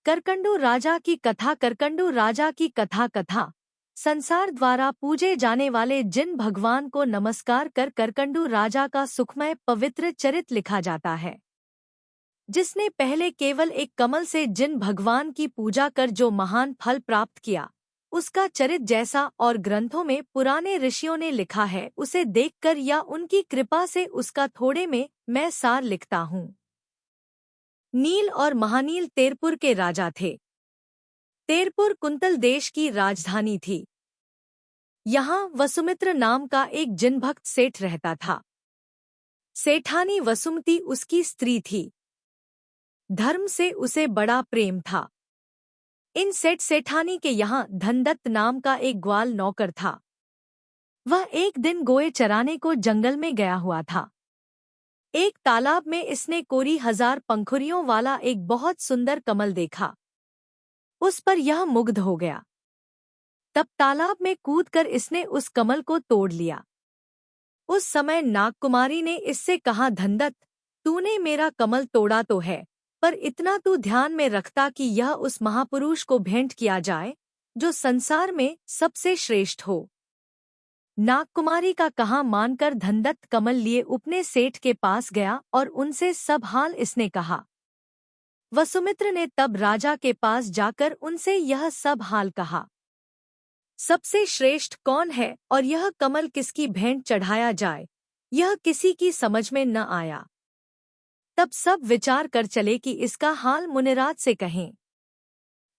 करकंडू राजा की कथा। करकंडू राजा की कथा। कथा संसार द्वारा पूजे जाने वाले जिन भगवान को नमस्कार कर करकंडू राजा का सुखमय पवित्र चरित्र लिखा जाता है, जिसने पहले केवल एक कमल से जिन भगवान की पूजा कर जो महान फल प्राप्त किया, उसका चरित्र जैसा और ग्रंथों में पुराने ऋषियों ने लिखा है, उसे देखकर या उनकी कृपा से उसका थोड़े में मैं सार लिखता हूँ। नील और महानील तेरपुर के राजा थे। तेरपुर कुंतल देश की राजधानी थी। यहाँ वसुमित्र नाम का एक जिनभक्त सेठ रहता था। सेठानी वसुमती उसकी स्त्री थी। धर्म से उसे बड़ा प्रेम था। इन सेठानी के यहाँ धनदत्त नाम का एक ग्वाल नौकर था। वह एक दिन गोए चराने को जंगल में गया हुआ था। एक तालाब में इसने कोरी 1000 पंखुड़ियों वाला एक बहुत सुंदर कमल देखा। उस पर यह मुग्ध हो गया। तब तालाब में कूदकर इसने उस कमल को तोड़ लिया। उस समय नागकुमारी ने इससे कहा, धनदत्त, तूने मेरा कमल तोड़ा तो है, पर इतना तू ध्यान में रखता कि यह उस महापुरुष को भेंट किया जाए जो संसार में सबसे श्रेष्ठ हो। नागकुमारी का कहा मानकर धनदत्त कमल लिए अपने सेठ के पास गया और उनसे सब हाल इसने कहा। वसुमित्र ने तब राजा के पास जाकर उनसे यह सब हाल कहा। सबसे श्रेष्ठ कौन है और यह कमल किसकी भेंट चढ़ाया जाए, यह किसी की समझ में न आया। तब सब विचार कर चले कि इसका हाल मुनिराज से कहें।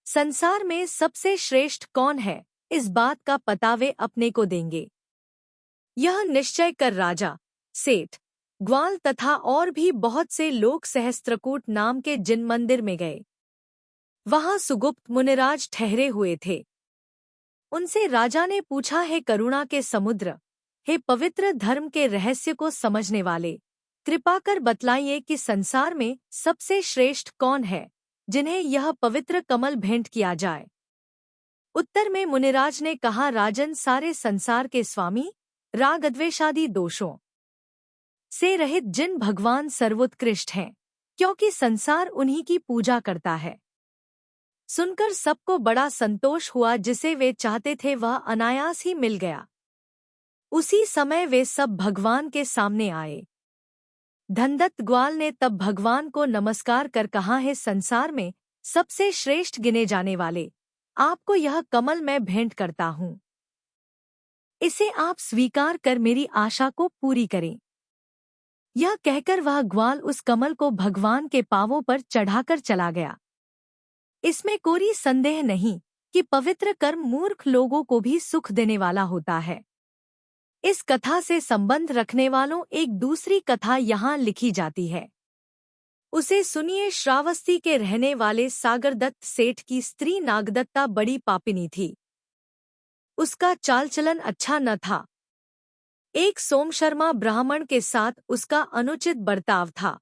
संसार में सबसे श्रेष्ठ कौन है, इस बात का पता वे अपने को देंगे। यह निश्चय कर राजा, सेठ, ग्वाल तथा और भी बहुत से लोग सहस्त्रकूट नाम के जिन मंदिर में गए। वहां सुगुप्त मुनिराज ठहरे हुए थे। उनसे राजा ने पूछा, हे करुणा के समुद्र, हे पवित्र धर्म के रहस्य को समझने वाले, कृपा कर बतलाइए कि संसार में सबसे श्रेष्ठ कौन है जिन्हें यह पवित्र कमल भेंट किया जाए। उत्तर में मुनिराज ने कहा, राजन, सारे संसार के स्वामी, रागद्वेषादि दोषों से रहित जिन भगवान सर्वोत्कृष्ट हैं, क्योंकि संसार उन्हीं की पूजा करता है। सुनकर सबको बड़ा संतोष हुआ। जिसे वे चाहते थे वह अनायास ही मिल गया। उसी समय वे सब भगवान के सामने आए। धनदत्त ग्वाल ने तब भगवान को नमस्कार कर कहा, है संसार में सबसे श्रेष्ठ गिने जाने वाले, आपको यह कमल मैं भेंट करता हूँ। इसे आप स्वीकार कर मेरी आशा को पूरी करें। यह कहकर वह ग्वाल उस कमल को भगवान के पांवों पर चढ़ाकर चला गया। इसमें कोई संदेह नहीं कि पवित्र कर्म मूर्ख लोगों को भी सुख देने वाला होता है। इस कथा से संबंध रखने वालों एक दूसरी कथा यहाँ लिखी जाती है, उसे सुनिए। श्रावस्ती के रहने वाले सागरदत्त सेठ की स्त्री नागदत्ता बड़ी पापिनी थी। उसका चाल चलन अच्छा न था। एक सोमशर्मा ब्राह्मण के साथ उसका अनुचित बर्ताव था।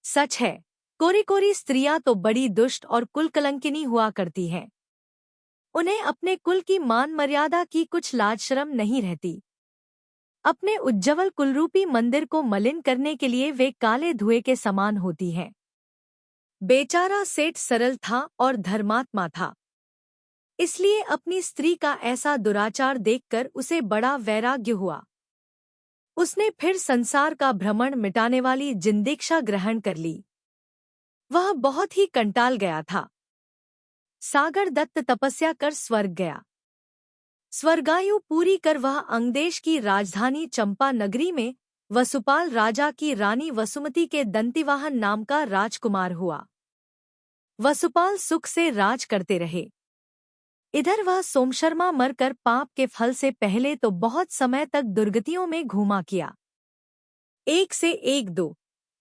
सच है, कोरी स्त्रियां तो बड़ी दुष्ट और कुलकलंकिनी हुआ करती हैं। उन्हें अपने कुल की मान मर्यादा की कुछ लाज शर्म नहीं रहती। अपने उज्ज्वल कुलरूपी मंदिर को मलिन करने के लिए वे काले धुएं के समान होती हैं। बेचारा सेठ सरल था और धर्मात्मा था, इसलिए अपनी स्त्री का ऐसा दुराचार देखकर उसे बड़ा वैराग्य हुआ। उसने फिर संसार का भ्रमण मिटाने वाली जिंदीक्षा ग्रहण कर ली। वह बहुत ही कंटाल गया था। सागरदत्त तपस्या कर स्वर्ग गया। स्वर्गायु पूरी कर वह अंगदेश की राजधानी चंपा नगरी में वसुपाल राजा की रानी वसुमती के दंतिवाहन नाम का राजकुमार हुआ। वसुपाल सुख से राज करते रहे। इधर वह सोमशर्मा मरकर पाप के फल से पहले तो बहुत समय तक दुर्गतियों में घूमा किया। एक से एक दो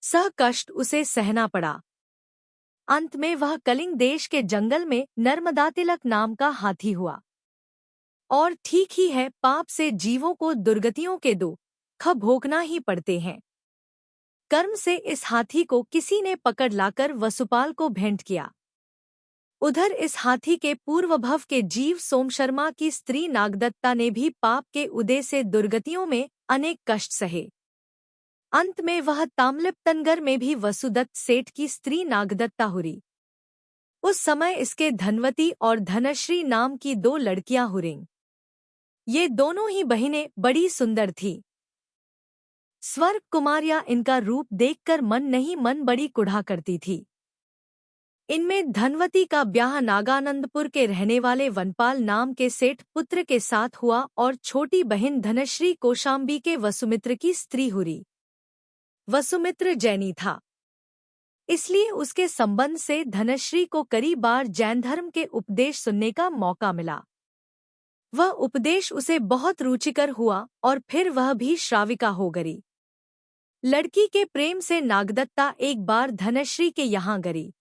सह कष्ट उसे सहना पड़ा। अंत में वह कलिंग देश के जंगल में नर्मदातिलक नाम का हाथी हुआ। और ठीक ही है, पाप से जीवों को दुर्गतियों के दुख भोगना ही पड़ते हैं। कर्म से इस हाथी को किसी ने पकड़ लाकर वसुपाल को भेंट किया। उधर इस हाथी के पूर्वभव के जीव सोमशर्मा की स्त्री नागदत्ता ने भी पाप के उदय से दुर्गतियों में अनेक कष्ट सहे। अंत में वह ताम्लिप्तनगर में भी वसुदत्त सेठ की स्त्री नागदत्ता हुई। उस समय इसके धनवती और धनश्री नाम की 2 लड़कियां हुईं। ये दोनों ही बहिनें बड़ी सुंदर थीं। स्वर्ग कुमारियां इनका रूप देखकर मन नहीं मन बड़ी कुढ़ा करती थी। इनमें धनवती का ब्याह नागानंदपुर के रहने वाले वनपाल नाम के सेठ पुत्र के साथ हुआ और छोटी बहन धनश्री कौशाम्बी के वसुमित्र की स्त्री हुई। वसुमित्र जैनी था, इसलिए उसके संबंध से धनश्री को कई बार जैन धर्म के उपदेश सुनने का मौका मिला। वह उपदेश उसे बहुत रुचिकर हुआ और फिर वह भी श्राविका हो गई। लड़की के प्रेम से नागदत्ता एक बार धनश्री के यहाँ गई।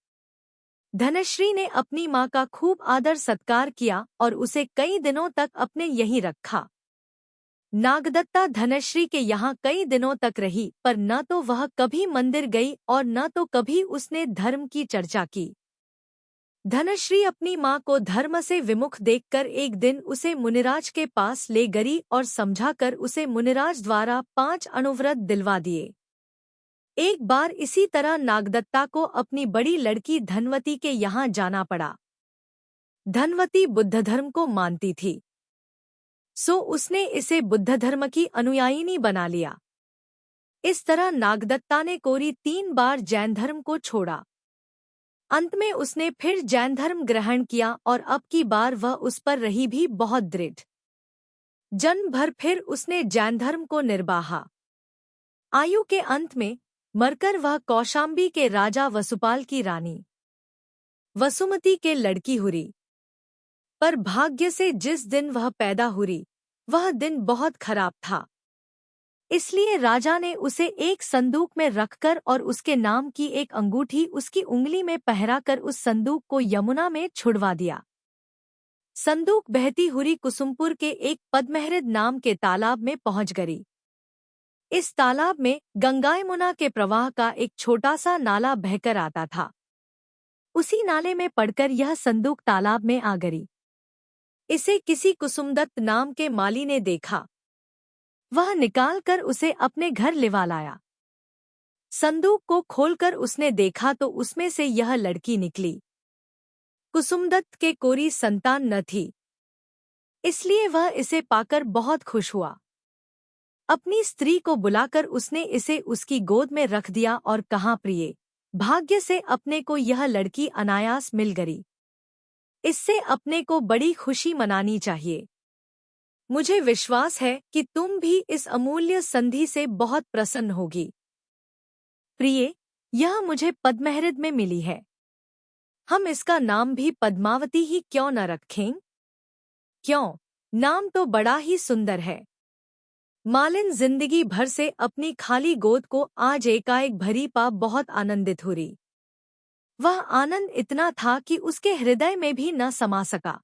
धनश्री ने अपनी माँ का खूब आदर सत्कार किया और उसे कई दिनों तक अपने यहीं रखा। नागदत्ता धनश्री के यहाँ कई दिनों तक रही, पर न तो वह कभी मंदिर गई और न तो कभी उसने धर्म की चर्चा की। धनश्री अपनी माँ को धर्म से विमुख देखकर एक दिन उसे मुनिराज के पास ले गई और समझाकर उसे मुनिराज द्वारा 5 अनुव्रत दिलवा दिए। एक बार इसी तरह नागदत्ता को अपनी बड़ी लड़की धनवती के यहाँ जाना पड़ा। धनवती बुद्ध धर्म को मानती थी, सो उसने इसे बुद्ध धर्म की अनुयायिनी बना लिया। इस तरह नागदत्ता ने कोरी 3 बार जैन धर्म को छोड़ा। अंत में उसने फिर जैन धर्म ग्रहण किया और अब की बार वह उस पर रही भी बहुत दृढ़। जन्म भर फिर उसने जैन धर्म को निर्वाहा। आयु के अंत में मरकर वह कौशाम्बी के राजा वसुपाल की रानी वसुमती के लड़की हुई। पर भाग्य से जिस दिन वह पैदा हुई वह दिन बहुत खराब था, इसलिए राजा ने उसे एक संदूक में रखकर और उसके नाम की एक अंगूठी उसकी उंगली में पहराकर उस संदूक को यमुना में छुड़वा दिया। संदूक बहती हुई कुसुमपुर के एक पद्महृद नाम के तालाब में पहुंच गई। इस तालाब में गंगायमुना के प्रवाह का एक छोटा सा नाला बहकर आता था। उसी नाले में पड़कर यह संदूक तालाब में आ गई। इसे किसी कुसुमदत्त नाम के माली ने देखा। वह निकालकर उसे अपने घर लिवा लाया। संदूक को खोलकर उसने देखा तो उसमें से यह लड़की निकली। कुसुमदत्त के कोई संतान न थी, इसलिए वह इसे पाकर बहुत खुश हुआ। अपनी स्त्री को बुलाकर उसने इसे उसकी गोद में रख दिया और कहा, प्रिय, भाग्य से अपने को यह लड़की अनायास मिल गई। इससे अपने को बड़ी खुशी मनानी चाहिए। मुझे विश्वास है कि तुम भी इस अमूल्य संधि से बहुत प्रसन्न होगी। प्रिय, यह मुझे पद्महृद में मिली है। हम इसका नाम भी पद्मावती ही क्यों न रखें? क्यों, नाम तो बड़ा ही सुंदर है। मालिन जिंदगी भर से अपनी खाली गोद को आज एकाएक भरी पा बहुत आनंदित हुई। वह आनंद इतना था कि उसके हृदय में भी न समा सका।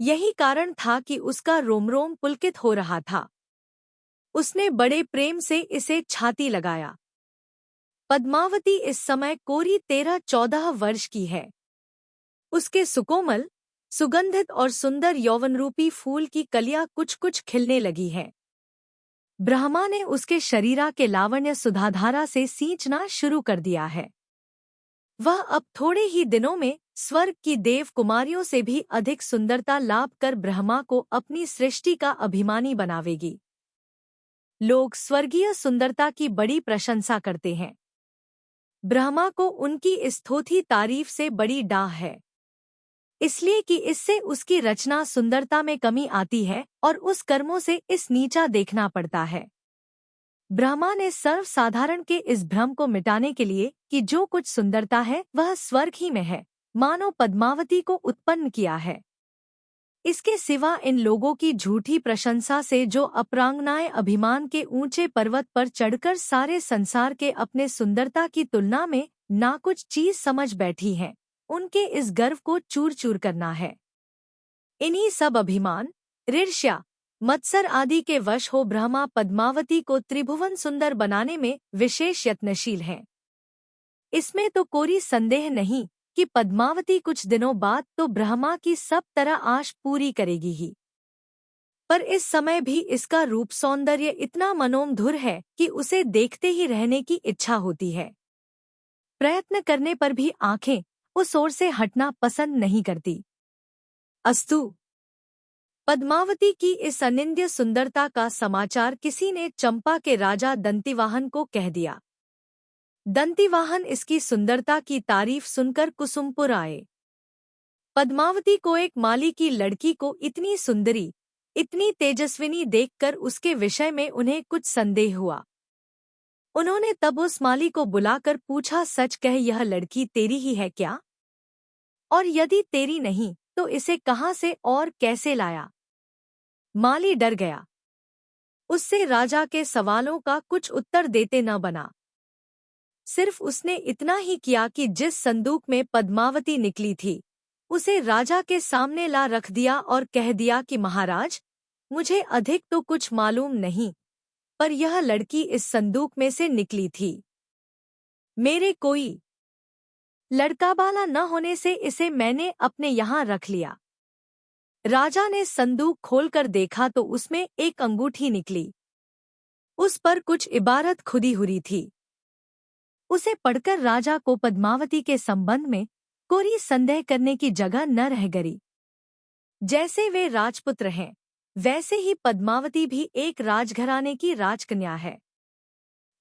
यही कारण था कि उसका रोम रोम पुलकित हो रहा था। उसने बड़े प्रेम से इसे छाती लगाया। पद्मावती इस समय कोरी 13-14 वर्ष की है। उसके सुकोमल, सुगंधित और सुंदर यौवनरूपी फूल की कलियां कुछ कुछ खिलने लगी हैं। ब्रह्मा ने उसके शरीरा के लावण्य सुधाधारा से सींचना शुरू कर दिया है। वह अब थोड़े ही दिनों में स्वर्ग की देव कुमारियों से भी अधिक सुंदरता लाभ कर ब्रह्मा को अपनी सृष्टि का अभिमानी बनावेगी। लोग स्वर्गीय सुंदरता की बड़ी प्रशंसा करते हैं। ब्रह्मा को उनकी इस थोथी तारीफ से बड़ी डाह है, इसलिए कि इससे उसकी रचना सुंदरता में कमी आती है और उस कर्मों से इस नीचा देखना पड़ता है। ब्रह्मा ने सर्वसाधारण के इस भ्रम को मिटाने के लिए कि जो कुछ सुंदरता है वह स्वर्ग ही में है, मानो पद्मावती को उत्पन्न किया है। इसके सिवा इन लोगों की झूठी प्रशंसा से जो अपरांगनाएं अभिमान के ऊंचे पर्वत पर चढ़कर सारे संसार के अपने सुंदरता की तुलना में ना कुछ चीज समझ बैठी हैं, उनके इस गर्व को चूर चूर करना है। इन्हीं सब अभिमान, ईर्ष्या, मत्सर आदि के वश हो ब्रह्मा पद्मावती को त्रिभुवन सुंदर बनाने में विशेष यत्नशील हैं। इसमें तो कोई संदेह नहीं कि पद्मावती कुछ दिनों बाद तो ब्रह्मा की सब तरह आश पूरी करेगी ही। पर इस समय भी इसका रूप सौंदर्य इतना मनोमधुर है कि उसे देखते ही रहने की इच्छा होती है। प्रयत्न करने पर भी आंखें उस ओर से हटना पसंद नहीं करती। अस्तु। पद्मावती की इस अनिंद्य सुंदरता का समाचार किसी ने चंपा के राजा दंतिवाहन को कह दिया। दंतिवाहन इसकी सुंदरता की तारीफ सुनकर कुसुमपुर आए। पद्मावती को एक माली की लड़की को इतनी सुंदरी, इतनी तेजस्विनी देखकर उसके विषय में उन्हें कुछ संदेह हुआ। उन्होंने तब उस माली को बुलाकर पूछा, सच कह, यह लड़की तेरी ही है क्या? और यदि तेरी नहीं तो इसे कहाँ से और कैसे लाया? माली डर गया। उससे राजा के सवालों का कुछ उत्तर देते न बना। सिर्फ उसने इतना ही किया कि जिस संदूक में पद्मावती निकली थी उसे राजा के सामने ला रख दिया और कह दिया कि महाराज, मुझे अधिक तो कुछ मालूम नहीं, पर यह लड़की इस संदूक में से निकली थी। मेरे कोई लड़काबाला न होने से इसे मैंने अपने यहाँ रख लिया। राजा ने संदूक खोलकर देखा तो उसमें एक अंगूठी निकली। उस पर कुछ इबारत खुदी हुई थी। उसे पढ़कर राजा को पद्मावती के संबंध में कोई संदेह करने की जगह न रह गई। जैसे वे राजपुत्र हैं, वैसे ही पद्मावती भी एक राजघराने की राजकन्या है।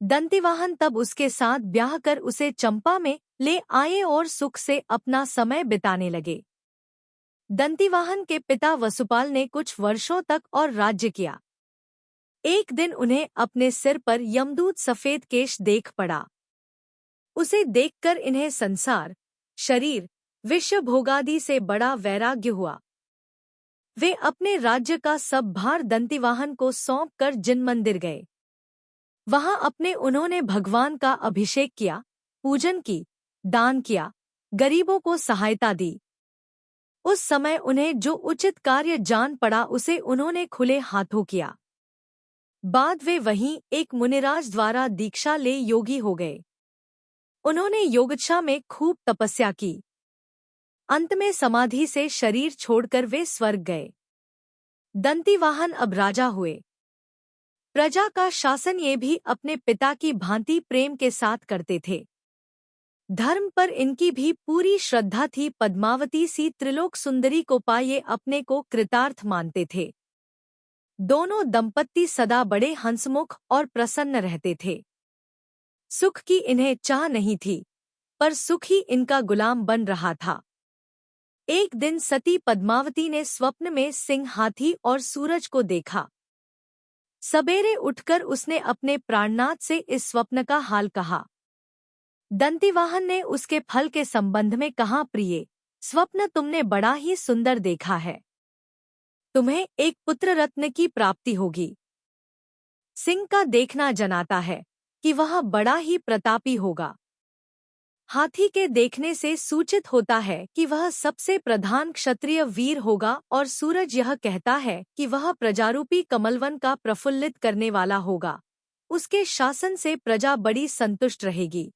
दंतिवाहन तब उसके साथ ब्याह कर उसे चंपा में ले आए और सुख से अपना समय बिताने लगे। दंतिवाहन के पिता वसुपाल ने कुछ वर्षों तक और राज्य किया। एक दिन उन्हें अपने सिर पर यमदूत सफेद केश देख पड़ा। उसे देखकर इन्हें संसार, शरीर, विश्व भोगादि से बड़ा वैराग्य हुआ। वे अपने राज्य का सब भार दंतिवाहन को सौंप कर जिन मंदिर गए। वहां अपने उन्होंने भगवान का अभिषेक किया, पूजन की, दान किया, गरीबों को सहायता दी। उस समय उन्हें जो उचित कार्य जान पड़ा उसे उन्होंने खुले हाथों किया। बाद वे वहीं एक मुनिराज द्वारा दीक्षा ले योगी हो गए। उन्होंने योगदशा में खूब तपस्या की। अंत में समाधि से शरीर छोड़कर वे स्वर्ग गए। दंतिवाहन अब राजा हुए। प्रजा का शासन ये भी अपने पिता की भांति प्रेम के साथ करते थे। धर्म पर इनकी भी पूरी श्रद्धा थी। पद्मावती सी त्रिलोक सुंदरी को पाए अपने को कृतार्थ मानते थे। दोनों दंपत्ति सदा बड़े हंसमुख और प्रसन्न रहते थे। सुख की इन्हें चाह नहीं थी, पर सुख ही इनका गुलाम बन रहा था। एक दिन सती पद्मावती ने स्वप्न में सिंह, हाथी और सूरज को देखा। सबेरे उठकर उसने अपने प्राणनाथ से इस स्वप्न का हाल कहा। दंतिवाहन ने उसके फल के संबंध में कहा, प्रिय, स्वप्न तुमने बड़ा ही सुंदर देखा है। तुम्हें एक पुत्र रत्न की प्राप्ति होगी। सिंह का देखना जनाता है कि वह बड़ा ही प्रतापी होगा। हाथी के देखने से सूचित होता है कि वह सबसे प्रधान क्षत्रिय वीर होगा और सूरज यह कहता है कि वह प्रजारूपी कमलवन का प्रफुल्लित करने वाला होगा। उसके शासन से प्रजा बड़ी संतुष्ट रहेगी।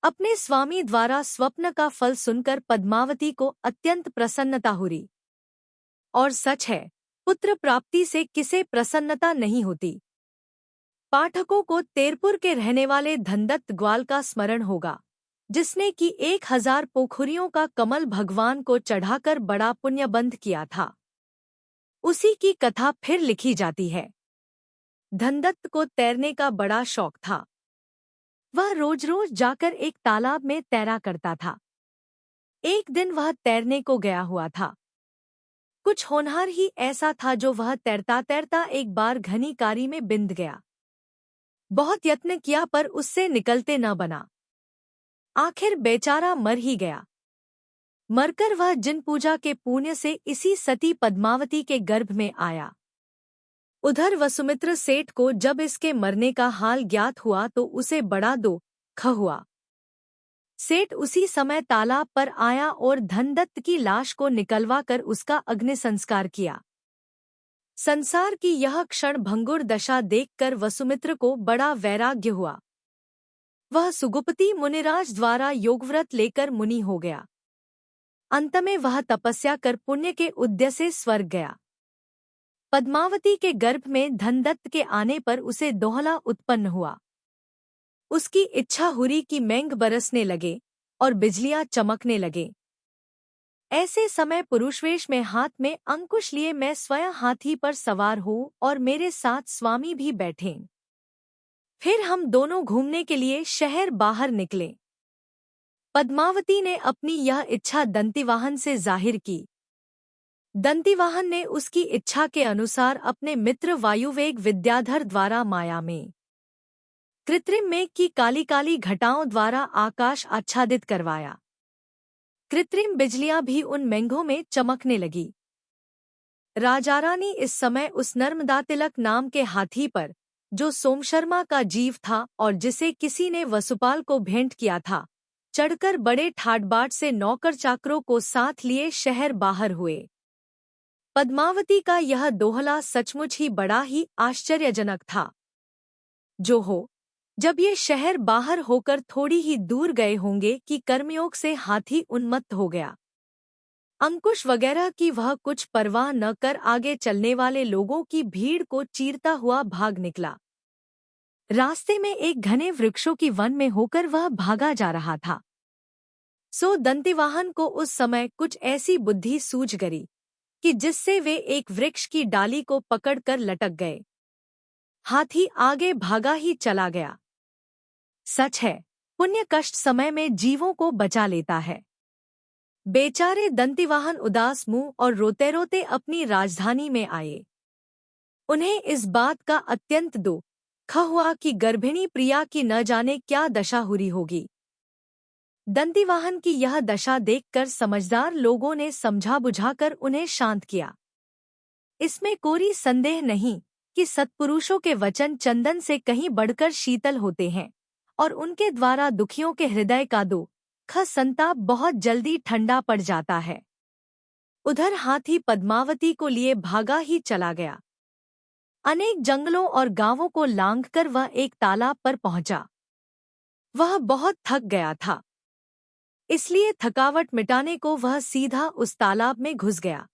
अपने स्वामी द्वारा स्वप्न का फल सुनकर पद्मावती को अत्यंत प्रसन्नता हुई। और सच है, पुत्र प्राप्ति से किसे प्रसन्नता नहीं होती। पाठकों को तेरपुर के रहने वाले धनदत्त ग्वाल का स्मरण होगा, जिसने कि 1000 पोखरियों का कमल भगवान को चढ़ाकर बड़ा पुण्यबंध किया था। उसी की कथा फिर लिखी जाती है। धनदत्त को तैरने का बड़ा शौक था। वह रोज रोज जाकर एक तालाब में तैरा करता था। एक दिन वह तैरने को गया हुआ था। कुछ होनहार ही ऐसा था जो वह तैरता तैरता एक बार घनी कारी में बिंद गया। बहुत यत्न किया पर उससे निकलते न बना। आखिर बेचारा मर ही गया। मरकर वह जिन पूजा के पुण्य से इसी सती पद्मावती के गर्भ में आया। उधर वसुमित्र सेठ को जब इसके मरने का हाल ज्ञात हुआ तो उसे बड़ा दुख हुआ। सेठ उसी समय तालाब पर आया और धनदत्त की लाश को निकलवा कर उसका अग्नि संस्कार किया। संसार की यह क्षण भंगुर दशा देखकर वसुमित्र को बड़ा वैराग्य हुआ। वह सुगुप्ती मुनिराज द्वारा योगव्रत लेकर मुनि हो गया। अंत में वह तपस्या कर पुण्य के उद्देश्य से स्वर्ग गया। पद्मावती के गर्भ में धनदत्त के आने पर उसे दोहला उत्पन्न हुआ। उसकी इच्छा हुई कि मेंग बरसने लगे, और बिजलियां चमकने लगे। ऐसे समय पुरुषवेश में हाथ में अंकुश लिए मैं स्वयं हाथी पर सवार हूँ और मेरे साथ स्वामी भी बैठे। फिर हम दोनों घूमने के लिए शहर बाहर निकले। पद्मावती ने अपनी यह इच्छा दंतिवाहन से जाहिर की। दंतिवाहन ने उसकी इच्छा के अनुसार अपने मित्र वायुवेग विद्याधर द्वारा माया में कृत्रिम मेघ की काली काली घटाओं द्वारा आकाश आच्छादित करवाया। कृत्रिम बिजलियां भी उन मेघों में चमकने लगी। राजा रानी इस समय उस नर्मदा तिलक नाम के हाथी पर, जो सोमशर्मा का जीव था और जिसे किसी ने वसुपाल को भेंट किया था, चढ़कर बड़े ठाटबाट से नौकर चाकरों को साथ लिए शहर बाहर हुए। पद्मावती का यह दोहला सचमुच ही बड़ा ही आश्चर्यजनक था। जो हो, जब ये शहर बाहर होकर थोड़ी ही दूर गए होंगे कि कर्मयोग से हाथी उन्मत्त हो गया। अंकुश वगैरह की वह कुछ परवाह न कर आगे चलने वाले लोगों की भीड़ को चीरता हुआ भाग निकला। रास्ते में एक घने वृक्षों की वन में होकर वह भागा जा रहा था। सो दंतिवाहन को उस समय कुछ ऐसी बुद्धि सूझ गई कि जिससे वे एक वृक्ष की डाली को पकड़कर लटक गए। हाथी आगे भागा ही चला गया। सच है, पुण्य कष्ट समय में जीवों को बचा लेता है। बेचारे दंतिवाहन उदास मुंह और रोते रोते अपनी राजधानी में आए। उन्हें इस बात का अत्यंत दुख हुआ कि गर्भिणी प्रिया की न जाने क्या दशा हुई होगी। दंतिवाहन की यह दशा देखकर समझदार लोगों ने समझा बुझाकर उन्हें शांत किया। इसमें कोई संदेह नहीं कि सत्पुरुषों के वचन चंदन से कहीं बढ़कर शीतल होते हैं और उनके द्वारा दुखियों के हृदय का दुख संताप बहुत जल्दी ठंडा पड़ जाता है। उधर हाथी पद्मावती को लिए भागा ही चला गया। अनेक जंगलों और गांवों को लांघकर वह एक तालाब पर पहुंचा। वह बहुत थक गया था, इसलिए थकावट मिटाने को वह सीधा उस तालाब में घुस गया।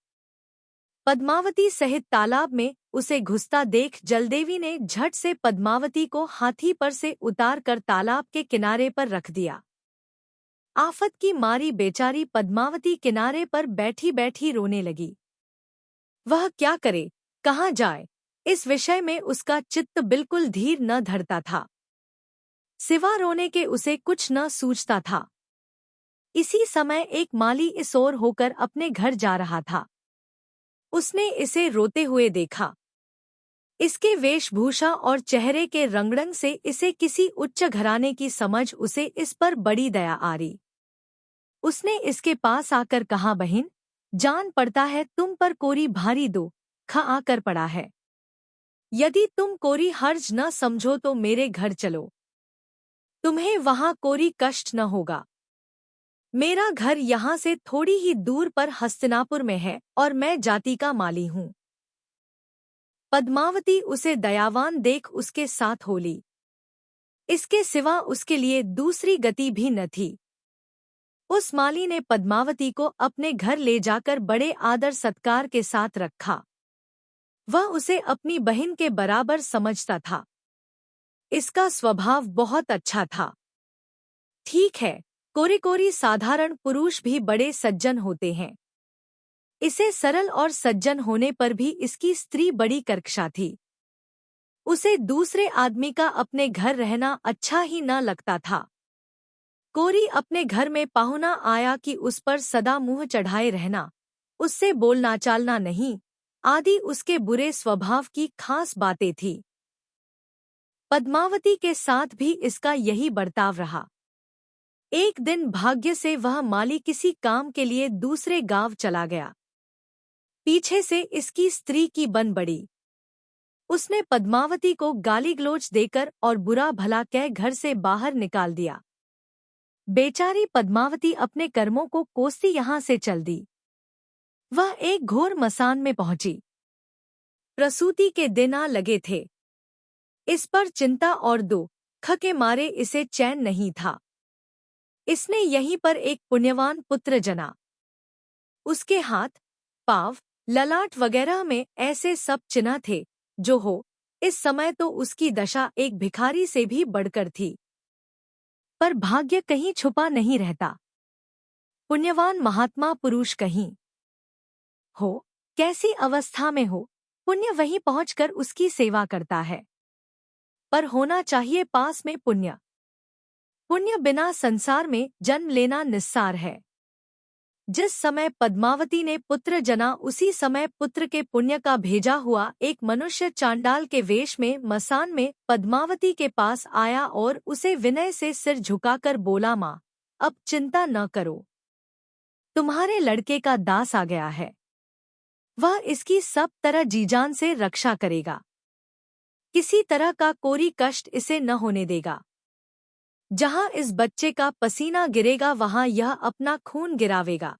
पद्मावती सहित तालाब में उसे घुसता देख जलदेवी ने झट से पद्मावती को हाथी पर से उतारकर तालाब के किनारे पर रख दिया। आफत की मारी बेचारी पद्मावती किनारे पर बैठी बैठी रोने लगी। वह क्या करे, कहाँ जाए, इस विषय में उसका चित्त बिल्कुल धीर न धरता था। सिवा रोने के उसे कुछ न सूझता था। इसी समय एक माली इस ओर होकर अपने घर जा रहा था। उसने इसे रोते हुए देखा। इसके वेशभूषा और चेहरे के रंगढंग से इसे किसी उच्च घराने की समझ उसे इस पर बड़ी दया आ रही। उसने इसके पास आकर कहा, बहन, जान पड़ता है तुम पर कोरी भारी दुख आकर पड़ा है। यदि तुम कोरी हर्ज न समझो तो मेरे घर चलो, तुम्हें वहां कोरी कष्ट न होगा। मेरा घर यहाँ से थोड़ी ही दूर पर हस्तिनापुर में है और मैं जाति का माली हूँ। पद्मावती उसे दयावान देख उसके साथ हो ली। इसके सिवा उसके लिए दूसरी गति भी न थी। उस माली ने पद्मावती को अपने घर ले जाकर बड़े आदर सत्कार के साथ रखा। वह उसे अपनी बहन के बराबर समझता था। इसका स्वभाव बहुत अच्छा था। ठीक है, कोरी कोरी साधारण पुरुष भी बड़े सज्जन होते हैं। इसे सरल और सज्जन होने पर भी इसकी स्त्री बड़ी कर्कशा थी। उसे दूसरे आदमी का अपने घर रहना अच्छा ही न लगता था। कोरी अपने घर में पाहुना आया कि उस पर सदा मुंह चढ़ाए रहना, उससे बोलना चालना नहीं, आदि उसके बुरे स्वभाव की खास बातें थी। पद्मावती के साथ भी इसका यही बर्ताव रहा। एक दिन भाग्य से वह माली किसी काम के लिए दूसरे गांव चला गया। पीछे से इसकी स्त्री की बन बड़ी। उसने पद्मावती को गाली गलौज देकर और बुरा भला कह घर से बाहर निकाल दिया। बेचारी पद्मावती अपने कर्मों को कोसती यहाँ से चल दी। वह एक घोर मसान में पहुंची। प्रसूति के दिन आ लगे थे। इस पर चिंता और दुख के मारे इसे चैन नहीं था। इसने यहीं पर एक पुण्यवान पुत्र जना। उसके हाथ, पाँव, ललाट वगैरह में ऐसे सब चिन्ह थे जो हो, इस समय तो उसकी दशा एक भिखारी से भी बढ़कर थी। पर भाग्य कहीं छुपा नहीं रहता। पुण्यवान महात्मा पुरुष कहीं हो, कैसी अवस्था में हो, पुण्य वहीं पहुंचकर उसकी सेवा करता है। पर होना चाहिए पास में पुण्य। पुण्य बिना संसार में जन्म लेना निस्सार है। जिस समय पद्मावती ने पुत्र जना, उसी समय पुत्र के पुण्य का भेजा हुआ एक मनुष्य चांडाल के वेश में मसान में पद्मावती के पास आया और उसे विनय से सिर झुकाकर बोला, माँ, अब चिंता न करो, तुम्हारे लड़के का दास आ गया है। वह इसकी सब तरह जीजान से रक्षा करेगा। किसी तरह का कोई कष्ट इसे न होने देगा। जहां इस बच्चे का पसीना गिरेगा वहां यह अपना खून गिरावेगा।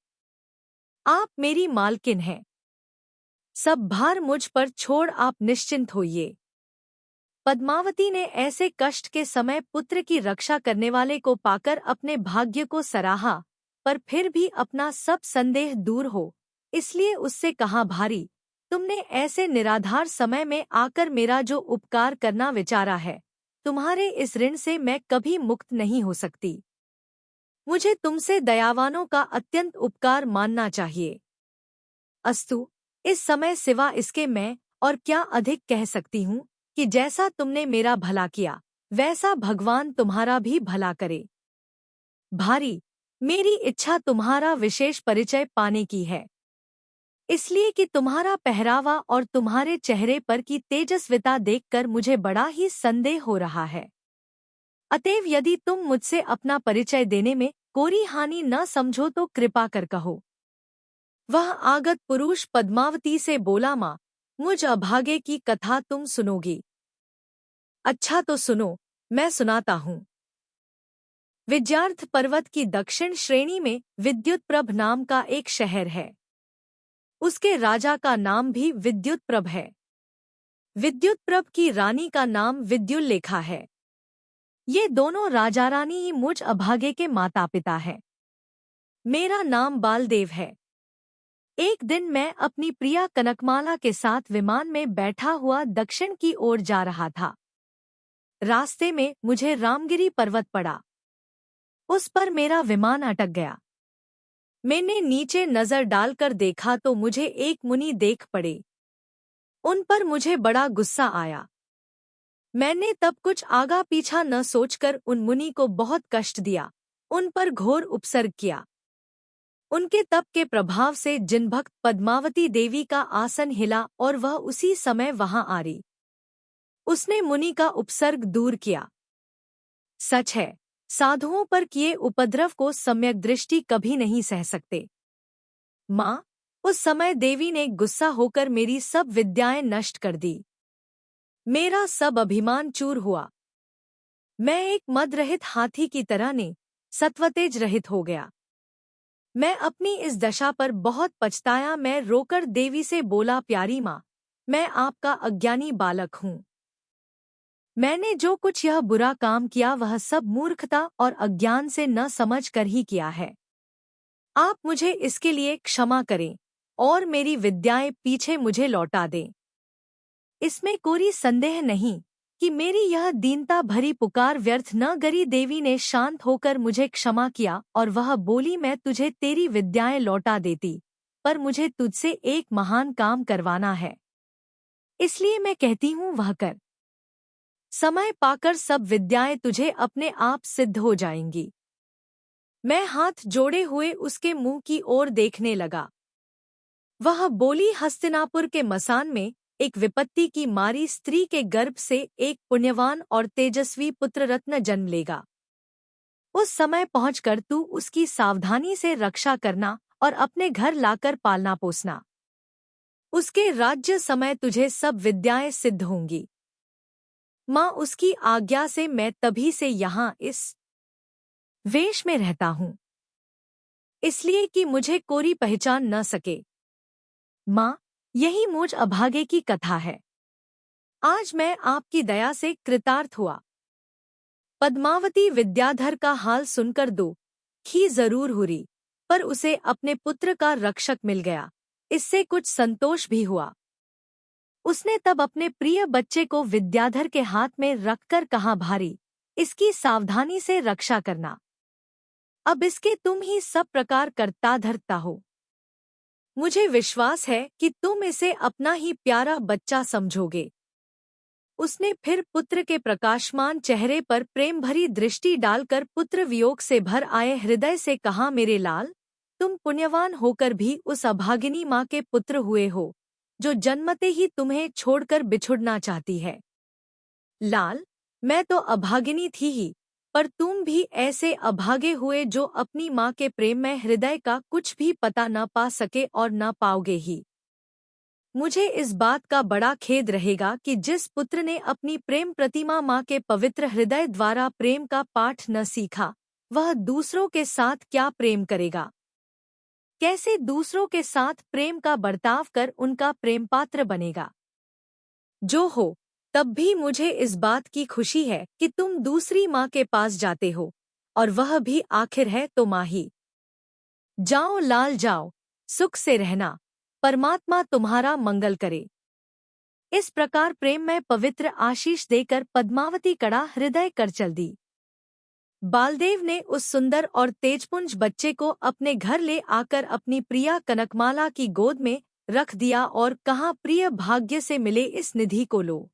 आप मेरी मालकिन हैं। सब भार मुझ पर छोड़ आप निश्चिंत होइए। पद्मावती ने ऐसे कष्ट के समय पुत्र की रक्षा करने वाले को पाकर अपने भाग्य को सराहा, पर फिर भी अपना सब संदेह दूर हो, इसलिए उससे कहा, भारी, तुमने ऐसे निराधार समय में आकर मेरा जो उपकार करना विचारा है, तुम्हारे इस ऋण से मैं कभी मुक्त नहीं हो सकती। मुझे तुमसे दयावानों का अत्यंत उपकार मानना चाहिए। अस्तु, इस समय सिवा इसके मैं और क्या अधिक कह सकती हूँ कि जैसा तुमने मेरा भला किया, वैसा भगवान तुम्हारा भी भला करे। भारी, मेरी इच्छा तुम्हारा विशेष परिचय पाने की है, इसलिए कि तुम्हारा पहरावा और तुम्हारे चेहरे पर की तेजस्विता देखकर मुझे बड़ा ही संदेह हो रहा है। अतएव यदि तुम मुझसे अपना परिचय देने में कोई हानि न समझो तो कृपा कर कहो। वह आगत पुरुष पद्मावती से बोला, माँ, मुझ अभागे की कथा तुम सुनोगी। अच्छा तो सुनो, मैं सुनाता हूँ। विद्यार्थ पर्वत की दक्षिण श्रेणी में विद्युतप्रभ नाम का एक शहर है। उसके राजा का नाम भी विद्युतप्रभ है। विद्युतप्रभ की रानी का नाम विद्युल्लेखा है। ये दोनों राजा रानी ही मुझ अभागे के माता पिता हैं। मेरा नाम बालदेव है। एक दिन मैं अपनी प्रिया कनकमाला के साथ विमान में बैठा हुआ दक्षिण की ओर जा रहा था। रास्ते में मुझे रामगिरी पर्वत पड़ा। उस पर मेरा विमान अटक गया। मैंने नीचे नजर डालकर देखा तो मुझे एक मुनि देख पड़े। उन पर मुझे बड़ा गुस्सा आया। मैंने तब कुछ आगा पीछा न सोचकर उन मुनि को बहुत कष्ट दिया, उन पर घोर उपसर्ग किया। उनके तप के प्रभाव से जिन भक्त पद्मावती देवी का आसन हिला और वह उसी समय वहां आ रही। उसने मुनि का उपसर्ग दूर किया। सच है, साधुओं पर किए उपद्रव को सम्यक दृष्टि कभी नहीं सह सकते। माँ, उस समय देवी ने गुस्सा होकर मेरी सब विद्याएं नष्ट कर दी। मेरा सब अभिमान चूर हुआ। मैं एक मदरहित हाथी की तरह ने सत्वतेज रहित हो गया। मैं अपनी इस दशा पर बहुत पछताया। मैं रोकर देवी से बोला, प्यारी माँ, मैं आपका अज्ञानी बालक हूँ। मैंने जो कुछ यह बुरा काम किया वह सब मूर्खता और अज्ञान से न समझ कर ही किया है। आप मुझे इसके लिए क्षमा करें और मेरी विद्याएं पीछे मुझे लौटा दें। इसमें कोई संदेह नहीं कि मेरी यह दीनता भरी पुकार व्यर्थ न गई। देवी ने शांत होकर मुझे क्षमा किया और वह बोली, मैं तुझे तेरी विद्याएं लौटा देती, पर मुझे तुझसे एक महान काम करवाना है, इसलिए मैं कहती हूँ वह कर। समय पाकर सब विद्याएं तुझे अपने आप सिद्ध हो जाएंगी। मैं हाथ जोड़े हुए उसके मुंह की ओर देखने लगा। वह बोली, हस्तिनापुर के मसान में एक विपत्ति की मारी स्त्री के गर्भ से एक पुण्यवान और तेजस्वी पुत्र रत्न जन्म लेगा। उस समय पहुंचकर तू उसकी सावधानी से रक्षा करना और अपने घर लाकर पालना पोसना। उसके राज्य समय तुझे सब विद्याएं सिद्ध होंगी। माँ, उसकी आज्ञा से मैं तभी से यहाँ इस वेश में रहता हूँ, इसलिए कि मुझे कोई पहचान न सके। माँ, यही मुझ अभागे की कथा है। आज मैं आपकी दया से कृतार्थ हुआ। पद्मावती विद्याधर का हाल सुनकर दुखी जरूर हुई, पर उसे अपने पुत्र का रक्षक मिल गया, इससे कुछ संतोष भी हुआ। उसने तब अपने प्रिय बच्चे को विद्याधर के हाथ में रखकर कहा, भारी, इसकी सावधानी से रक्षा करना। अब इसके तुम ही सब प्रकार करता धरता हो। मुझे विश्वास है कि तुम इसे अपना ही प्यारा बच्चा समझोगे। उसने फिर पुत्र के प्रकाशमान चेहरे पर प्रेम भरी दृष्टि डालकर पुत्र वियोग से भर आए हृदय से कहा, मेरे लाल, तुम पुण्यवान होकर भी उस अभागिनी माँ के पुत्र हुए हो, जो जन्मते ही तुम्हें छोड़कर बिछुड़ना चाहती है। लाल, मैं तो अभागिनी थी ही, पर तुम भी ऐसे अभागे हुए जो अपनी माँ के प्रेम में हृदय का कुछ भी पता न पा सके और न पाओगे ही। मुझे इस बात का बड़ा खेद रहेगा कि जिस पुत्र ने अपनी प्रेम प्रतिमा माँ के पवित्र हृदय द्वारा प्रेम का पाठ न सीखा, वह दूसरों के साथ क्या प्रेम करेगा? कैसे दूसरों के साथ प्रेम का बर्ताव कर उनका प्रेम पात्र बनेगा? जो हो, तब भी मुझे इस बात की खुशी है कि तुम दूसरी माँ के पास जाते हो, और वह भी आखिर है तो माँ ही। जाओ लाल जाओ, सुख से रहना, परमात्मा तुम्हारा मंगल करे। इस प्रकार प्रेम में पवित्र आशीष देकर पद्मावती कड़ा हृदय कर चल दी। बालदेव ने उस सुंदर और तेजपुंज बच्चे को अपने घर ले आकर अपनी प्रिया कनकमाला की गोद में रख दिया और कहा, प्रिय भाग्य से मिले इस निधि को लो।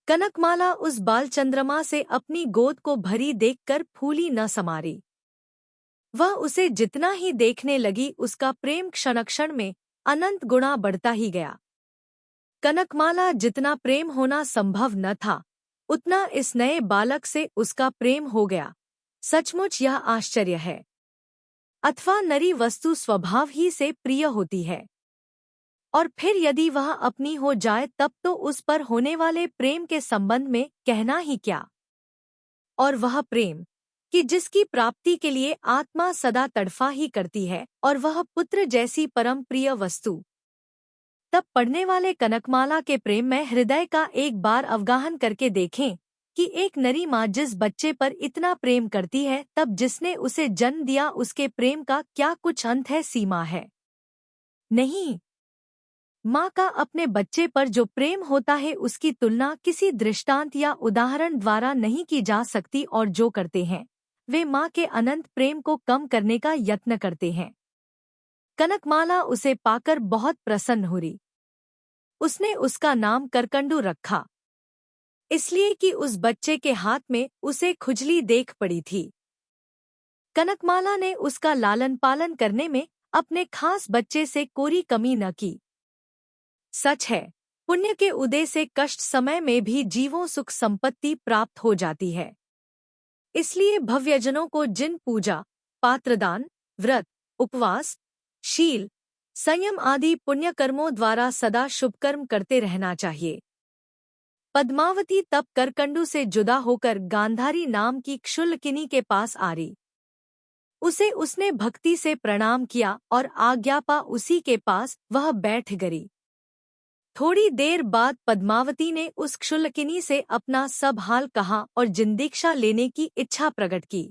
कनकमाला उस बालचंद्रमा से अपनी गोद को भरी देखकर फूली न समारी। वह उसे जितना ही देखने लगी, उसका प्रेम क्षण में अनंत गुणा बढ़ता ही गया। कनकमाला जितना प्रेम होना संभव न था, उतना इस नए बालक से उसका प्रेम हो गया। सचमुच यह आश्चर्य है। अथवा नरी वस्तु स्वभाव ही से प्रिय होती है, और फिर यदि वह अपनी हो जाए तब तो उस पर होने वाले प्रेम के संबंध में कहना ही क्या। और वह प्रेम कि जिसकी प्राप्ति के लिए आत्मा सदा तड़फा ही करती है, और वह पुत्र जैसी परम प्रिय वस्तु। तब पढ़ने वाले कनकमाला के प्रेम में हृदय का एक बार अवगाहन करके देखें कि एक नरी माँ जिस बच्चे पर इतना प्रेम करती है, तब जिसने उसे जन्म दिया उसके प्रेम का क्या कुछ अंत है, सीमा है? नहीं। माँ का अपने बच्चे पर जो प्रेम होता है उसकी तुलना किसी दृष्टांत या उदाहरण द्वारा नहीं की जा सकती, और जो करते हैं वे माँ के अनंत प्रेम को कम करने का यत्न करते हैं। कनकमाला उसे पाकर बहुत प्रसन्न हुई। उसने उसका नाम करकंडू रखा, इसलिए कि उस बच्चे के हाथ में उसे खुजली देख पड़ी थी। कनकमाला ने उसका लालन पालन करने में अपने खास बच्चे से कोई कमी न की। सच है, पुण्य के उदय से कष्ट समय में भी जीवों सुख संपत्ति प्राप्त हो जाती है। इसलिए भव्यजनों को जिन पूजा, पात्रदान, व्रत, उपवास, शील, संयम आदि पुण्य कर्मों द्वारा सदा शुभकर्म करते रहना चाहिए। पद्मावती तब करकंडू से जुदा होकर गांधारी नाम की क्षुल्लकिनी के पास आ रही। उसे उसने भक्ति से प्रणाम किया और आज्ञा पा उसी के पास वह बैठ गई। थोड़ी देर बाद पद्मावती ने उस क्षुल्लकिनी से अपना सब हाल कहा और जिंदीक्षा लेने की इच्छा प्रकट की।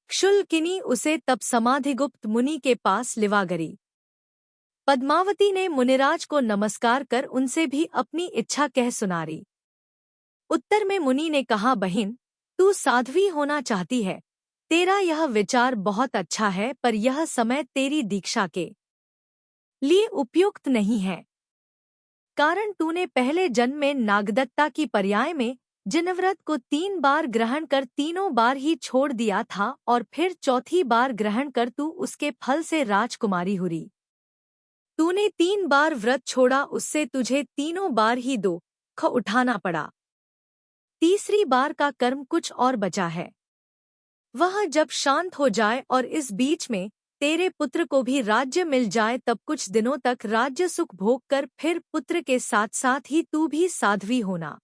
क्षुल्लकिनी उसे तब समाधिगुप्त मुनि के पास लिवा गई। पद्मावती ने मुनिराज को नमस्कार कर उनसे भी अपनी इच्छा कह सुनारी। उत्तर में मुनि ने कहा, बहिन, तू साध्वी होना चाहती है, तेरा यह विचार बहुत अच्छा है, पर यह समय तेरी दीक्षा के लिए उपयुक्त नहीं है। कारण तूने पहले जन्म में नागदत्ता की पर्याय में जिनव्रत को 3 बार ग्रहण कर तीनों बार ही छोड़ दिया था, और फिर चौथी बार ग्रहण कर तू उसके फल से राजकुमारी हुई। तूने 3 बार व्रत छोड़ा, उससे तुझे तीनों बार ही दुख उठाना पड़ा। तीसरी बार का कर्म कुछ और बचा है। वह जब शांत हो जाए और इस बीच में तेरे पुत्र को भी राज्य मिल जाए, तब कुछ दिनों तक राज्य सुख भोग कर फिर पुत्र के साथ साथ ही तू भी साध्वी होना।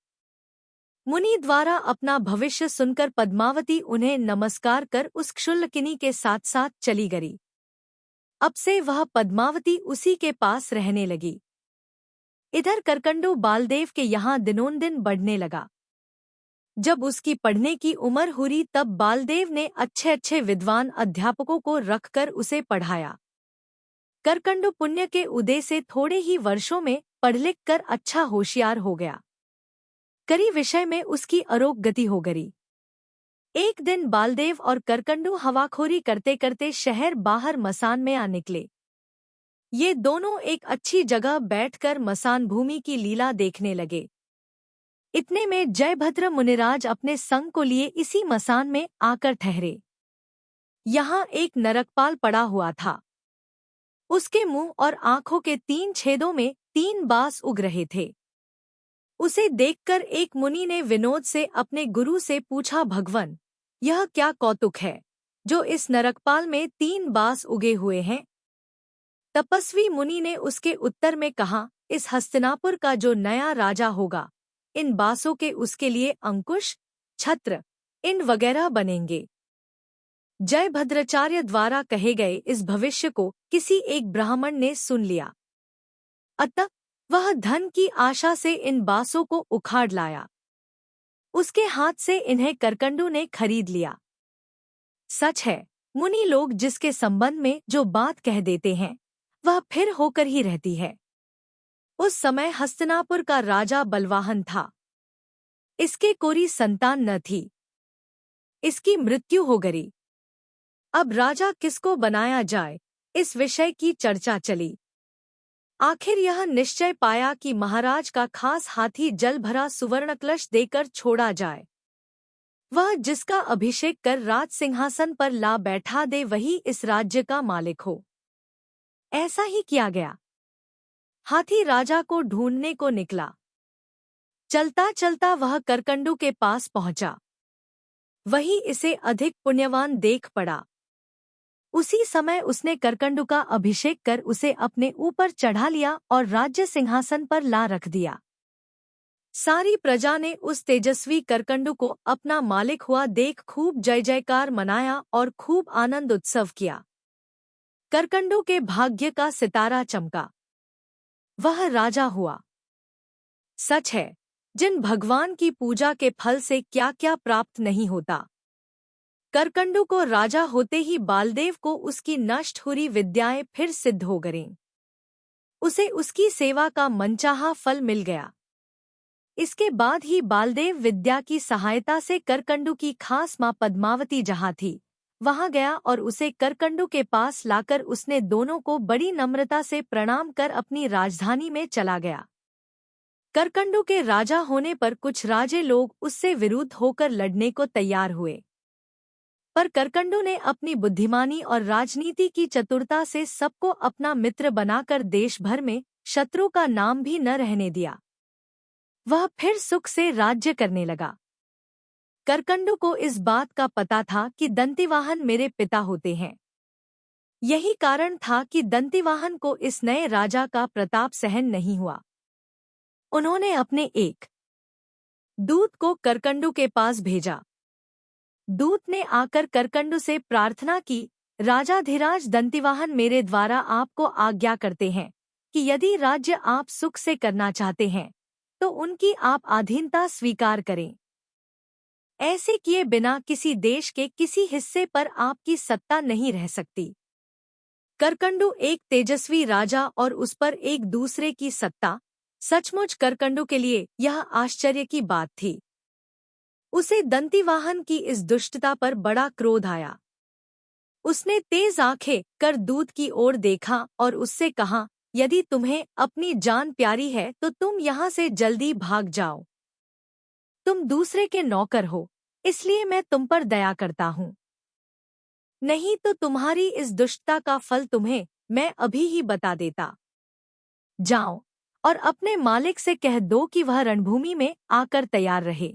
मुनि द्वारा अपना भविष्य सुनकर पद्मावती उन्हें नमस्कार कर उस क्षुल्लकिनी के साथ साथ चली गई। अब से वह पद्मावती उसी के पास रहने लगी। इधर करकंडू बालदेव के यहाँ दिनोंदिन बढ़ने लगा। जब उसकी पढ़ने की उम्र हुई तब बालदेव ने अच्छे अच्छे विद्वान अध्यापकों को रखकर उसे पढ़ाया। करकंडू पुण्य के उदय से थोड़े ही वर्षों में पढ़ लिख कर अच्छा होशियार हो गया। कई विषय में उसकी अरोग गति हो गई। एक दिन बालदेव और करकंडू हवाखोरी करते करते शहर बाहर मसान में आ निकले। ये दोनों एक अच्छी जगह बैठकर मसान भूमि की लीला देखने लगे। इतने में जयभद्र मुनिराज अपने संग को लिए इसी मसान में आकर ठहरे। यहाँ एक नरकपाल पड़ा हुआ था। उसके मुंह और आंखों के 3 छेदों में 3 बांस उग रहे थे। उसे देखकर एक मुनि ने विनोद से अपने गुरु से पूछा, भगवन, यह क्या कौतुक है जो इस नरकपाल में 3 बांस उगे हुए हैं? तपस्वी मुनि ने उसके उत्तर में कहा, इस हस्तिनापुर का जो नया राजा होगा, इन बांसों के उसके लिए अंकुश, छत्र, इन वगैरह बनेंगे। जयभद्राचार्य द्वारा कहे गए इस भविष्य को किसी एक ब्राह्मण ने सुन लिया। अतः वह धन की आशा से इन बांसों को उखाड़ लाया। उसके हाथ से इन्हें करकंडू ने खरीद लिया। सच है, मुनि लोग जिसके संबंध में जो बात कह देते हैं वह फिर होकर ही रहती है। उस समय हस्तिनापुर का राजा बलवाहन था। इसके कोई संतान न थी। इसकी मृत्यु हो गई। अब राजा किसको बनाया जाए, इस विषय की चर्चा चली। आखिर यह निश्चय पाया कि महाराज का खास हाथी जल भरा सुवर्णकलश देकर छोड़ा जाए। वह जिसका अभिषेक कर राज सिंहासन पर ला बैठा दे वही इस राज्य का मालिक हो। ऐसा ही किया गया। हाथी राजा को ढूंढने को निकला। चलता चलता वह करकंडू के पास पहुंचा। वही इसे अधिक पुण्यवान देख पड़ा। उसी समय उसने करकंडू का अभिषेक कर उसे अपने ऊपर चढ़ा लिया और राज्य सिंहासन पर ला रख दिया। सारी प्रजा ने उस तेजस्वी करकंडू को अपना मालिक हुआ देख खूब जय जयकार मनाया और खूब आनंद उत्सव किया। करकंडू के भाग्य का सितारा चमका। वह राजा हुआ। सच है, जिन भगवान की पूजा के फल से क्या क्या प्राप्त नहीं होता। करकंडू को राजा होते ही बालदेव को उसकी नष्ट हुई विद्याएं फिर सिद्ध हो गईं। उसे उसकी सेवा का मनचाहा फल मिल गया। इसके बाद ही बालदेव विद्या की सहायता से करकंडू की खास मां पद्मावती जहाँ थी वहां गया और उसे करकंडू के पास लाकर उसने दोनों को बड़ी नम्रता से प्रणाम कर अपनी राजधानी में चला गया। करकंडू के राजा होने पर कुछ राजे लोग उससे विरुद्ध होकर लड़ने को तैयार हुए, पर करकंडू ने अपनी बुद्धिमानी और राजनीति की चतुरता से सबको अपना मित्र बनाकर देश भर में शत्रु का नाम भी न रहने दिया। वह फिर सुख से राज्य करने लगा। करकंडू को इस बात का पता था कि दंतिवाहन मेरे पिता होते हैं। यही कारण था कि दंतिवाहन को इस नए राजा का प्रताप सहन नहीं हुआ। उन्होंने अपने एक दूत को करकंडू के पास भेजा। दूत ने आकर करकंडू से प्रार्थना की, राजाधिराज दंतिवाहन मेरे द्वारा आपको आज्ञा करते हैं कि यदि राज्य आप सुख से करना चाहते हैं तो उनकी आप अधीनता स्वीकार करें। ऐसे किए बिना किसी देश के किसी हिस्से पर आपकी सत्ता नहीं रह सकती। करकंडू एक तेजस्वी राजा और उस पर एक दूसरे की सत्ता, सचमुच करकंडू के लिए यह आश्चर्य की बात थी। उसे दंतिवाहन की इस दुष्टता पर बड़ा क्रोध आया। उसने तेज आंखें कर दूत की ओर देखा और उससे कहा, यदि तुम्हें अपनी जान प्यारी है तो तुम यहाँ से जल्दी भाग जाओ। तुम दूसरे के नौकर हो, इसलिए मैं तुम पर दया करता हूँ। नहीं तो तुम्हारी इस दुष्टता का फल तुम्हें मैं अभी ही बता देता। जाओ और अपने मालिक से कह दो कि वह रणभूमि में आकर तैयार रहे।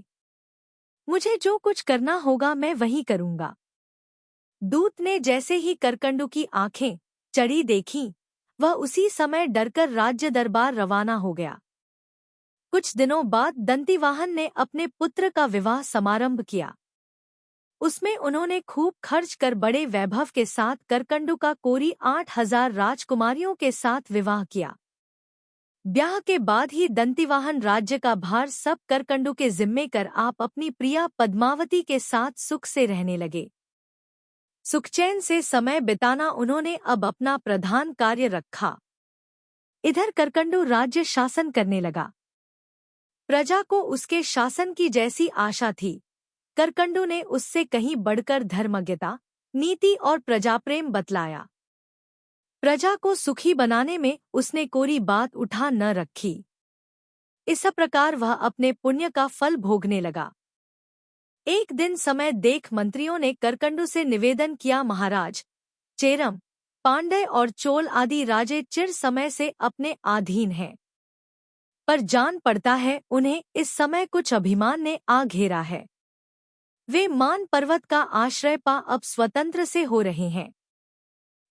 मुझे जो कुछ करना होगा मैं वही करूँगा। दूत ने जैसे ही करकंडू की आंखें चढ़ी देखीं, वह उसी समय डरकर राज्य दरबार रवाना हो गया। कुछ दिनों बाद दंतिवाहन ने अपने पुत्र का विवाह समारंभ किया। उसमें उन्होंने खूब खर्च कर बड़े वैभव के साथ करकंडू का कोरी 8,000 राजकुमारियों के साथ विवाह किया। ब्याह के बाद ही दंतिवाहन राज्य का भार सब करकंडू के जिम्मे कर आप अपनी प्रिया पद्मावती के साथ सुख से रहने लगे। सुखचैन से समय बिताना उन्होंने अब अपना प्रधान कार्य रखा। इधर करकंडू राज्य शासन करने लगा। प्रजा को उसके शासन की जैसी आशा थी, करकंडू ने उससे कहीं बढ़कर धर्मज्ञता, नीति और प्रजाप्रेम बतलाया। प्रजा को सुखी बनाने में उसने कोरी बात उठा न रखी। इस प्रकार वह अपने पुण्य का फल भोगने लगा। एक दिन समय देख मंत्रियों ने करकंडू से निवेदन किया, महाराज, चेरम, पांड्य और चोल आदि राजे चिर समय से अपने अधीन हैं, पर जान पड़ता है उन्हें इस समय कुछ अभिमान ने आ घेरा है। वे मान पर्वत का आश्रय पा अब स्वतंत्र से हो रहे हैं।